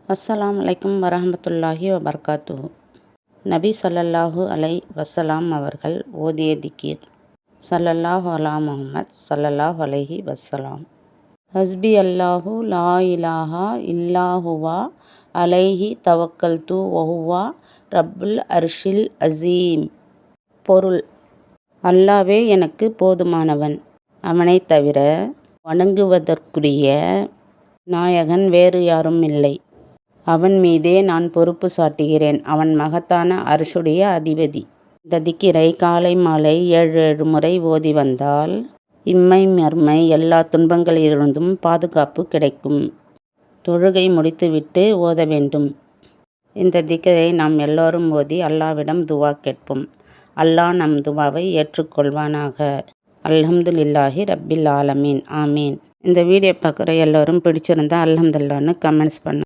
அஸ்ஸலாமு அலைக்கும் வரஹ்மத்துல்லாஹி வபரகாத்துஹு. நபி ஸல்லல்லாஹு அலைஹி வஸல்லம் அவர்கள் ஓதிய திக்ர். ஸல்லல்லாஹு அலா முஹம்மத் ஸல்லல்லாஹு அலைஹி வஸல்லம். ஹஸ்பி அல்லாஹு லா இலாஹா இல்லா ஹுவா அலைஹி தவக்கல்து வஹுவா ரப்புல் அர்ஷில் அஸீம். பொருள்: அல்லாஹ்வே எனக்கு போதுமானவன். அவனைத் தவிர வணங்குவதற்குரிய நாயகன் வேறு யாரும் இல்லை. அவன் மீதே நான் பொறுப்பு சாட்டுகிறேன். அவன் மகத்தான அர்ஷுடைய அதிபதி. இந்த திக்ரை காலை மாலை 7 முறை ஓதி வந்தால் இம்மை மறுமை எல்லா துன்பங்களிலிருந்தும் பாதுகாப்பு கிடைக்கும். தொழுகை முடித்துவிட்டு ஓத வேண்டும். இந்த திக்ரை நாம் எல்லோரும் ஓதி அல்லாஹ்விடம் துவா கேட்போம். அல்லாஹ் நம் துவாவை ஏற்றுக்கொள்வானாக. அல்ஹம்துலில்லாஹி ரப்பில் ஆலமீன். ஆமீன். இந்த வீடியோ பார்க்குற எல்லோரும் பிடிச்சிருந்தா அல்ஹம்துலில்லாஹ்னு கமெண்ட்ஸ் பண்ணுங்க.